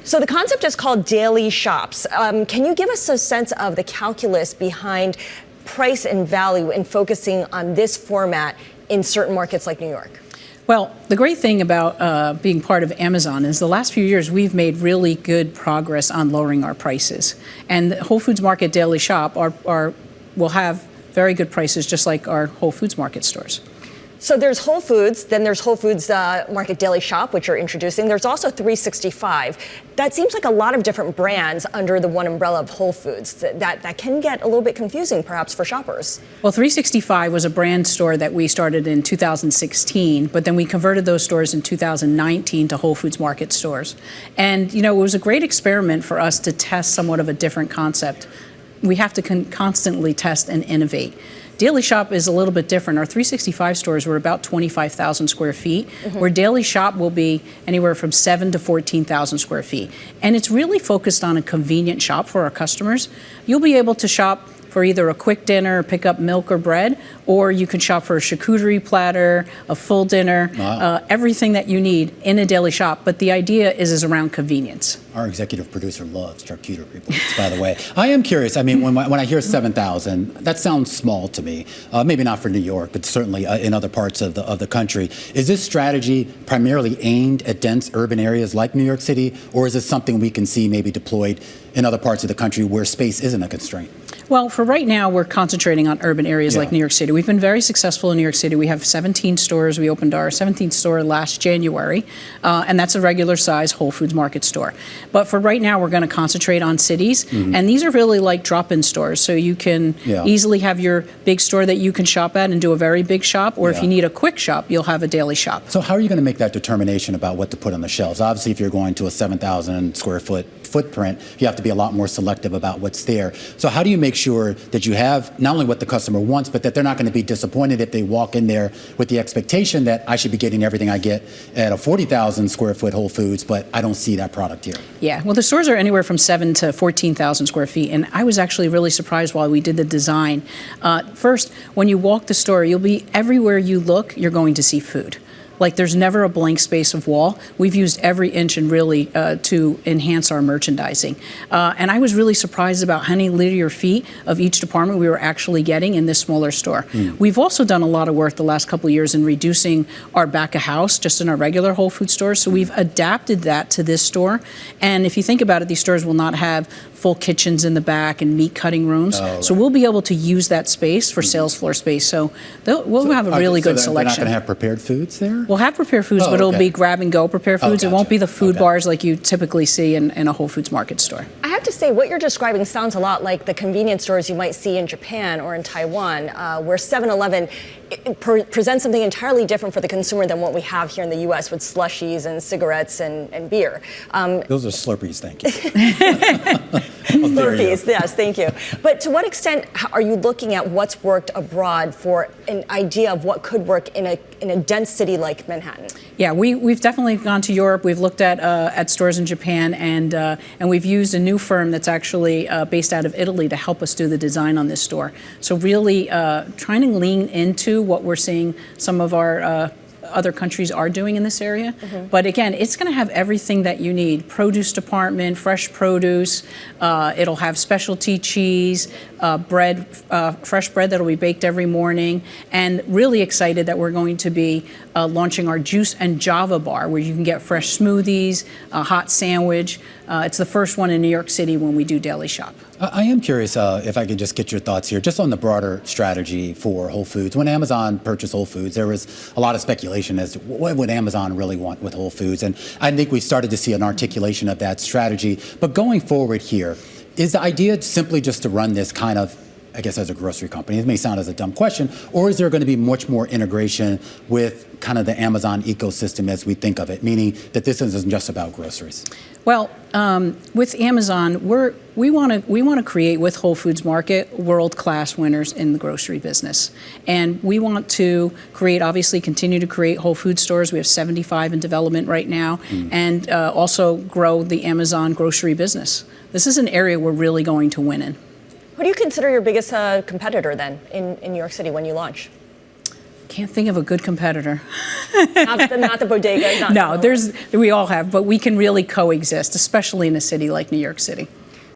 So the concept is called daily shops. Can you give us a sense of the calculus behind price and value in focusing on this format in certain markets like New York? Well, the great thing about being part of Amazon is the last few years we've made really good progress on lowering our prices. And the Whole Foods Market Daily Shop will have very good prices just like our Whole Foods Market stores. So there's Whole Foods, then there's Whole Foods Market Daily Shop, which you're introducing. There's also 365. That seems like a lot of different brands under the one umbrella of Whole Foods. That can get a little bit confusing, perhaps, for shoppers. Well, 365 was a brand store that we started in 2016, but then we converted those stores in 2019 to Whole Foods Market stores. And, you know, it was a great experiment for us to test somewhat of a different concept. We have to constantly test and innovate. Daily Shop is a little bit different. Our 365 stores were about 25,000 square feet, where Daily Shop will be anywhere from 7,000 to 14,000 square feet. And it's really focused on a convenient shop for our customers. You'll be able to shop for either a quick dinner, pick up milk or bread, or you can shop for a charcuterie platter, a full dinner, everything that you need in a Daily Shop. But the idea is around convenience. Our executive producer loves charcuterie plates, by the way. I am curious. I mean, when I hear 7,000, that sounds small to me. Maybe not for New York, but certainly in other parts of the country. Is this strategy primarily aimed at dense urban areas like New York City, or is it something we can see maybe deployed in other parts of the country where space isn't a constraint? Well, for right now, we're concentrating on urban areas like New York City. We've been very successful in New York City. We have 17 stores. We opened our 17th store last January, and that's a regular size Whole Foods Market store. But for right now, we're going to concentrate on cities, and these are really like drop-in stores. So you can easily have your big store that you can shop at and do a very big shop, or if you need a quick shop, you'll have a Daily Shop. So how are you going to make that determination about what to put on the shelves? Obviously, if you're going to a 7,000 square foot footprint, you have to be a lot more selective about what's there. So how do you make sure that you have not only what the customer wants, but that they're not going to be disappointed if they walk in there with the expectation that I should be getting everything I get at a 40,000 square foot Whole Foods, but I don't see that product here? Yeah, well, the stores are anywhere from 7,000 to 14,000 square feet, and I was actually really surprised while we did the design. First, when you walk the store, you'll be everywhere you look, you're going to see food. Like, there's never a blank space of wall. We've used every inch and really to enhance our merchandising. And I was really surprised about how many linear feet of each department we were actually getting in this smaller store. We've also done a lot of work the last couple of years in reducing our back of house just in our regular Whole Foods stores. So we've adapted that to this store. And if you think about it, these stores will not have full kitchens in the back and meat cutting rooms. So we'll be able to use that space for sales floor space. So we'll have a really good selection. They're not going to have prepared foods there? We'll have prepared foods, but it'll be grab-and-go prepared foods. It won't be the food bars like you typically see in a Whole Foods Market store. I have to say, what you're describing sounds a lot like the convenience stores you might see in Japan or in Taiwan, where 7-Eleven presents something entirely different for the consumer than what we have here in the U.S. with slushies and cigarettes and beer. Those are Slurpees, thank you. Slurpees, yes, thank you. But to what extent are you looking at what's worked abroad for an idea of what could work in a dense city like Manhattan? Yeah, we've definitely gone to Europe. We've looked at stores in Japan, and we've used a new firm that's actually based out of Italy to help us do the design on this store. So really trying to lean into what we're seeing some of our other countries are doing in this area. But again, it's going to have everything that you need. Produce department, fresh produce. It'll have specialty cheese, bread, fresh bread that'll be baked every morning. And really excited that we're going to be launching our juice and Java bar, where you can get fresh smoothies, a hot sandwich. It's the first one in New York City when we do Daily Shop. I am curious if I could just get your thoughts here, just on the broader strategy for Whole Foods. When Amazon purchased Whole Foods, there was a lot of speculation as to what would Amazon really want with Whole Foods. And I think we started to see an articulation of that strategy. But going forward here, is the idea simply just to run this kind of, I guess, as a grocery company? It may sound as a dumb question, or is there going to be much more integration with kind of the Amazon ecosystem as we think of it, meaning that this isn't just about groceries? Well, with Amazon, we want to create with Whole Foods Market world-class winners in the grocery business, and we want to continue to create Whole Foods stores. We have 75 in development right now, and also grow the Amazon grocery business. This is an area we're really going to win in. Who do you consider your biggest competitor then in New York City when you launch? Can't think of a good competitor. Not the bodega. No, we all have, but we can really coexist, especially in a city like New York City.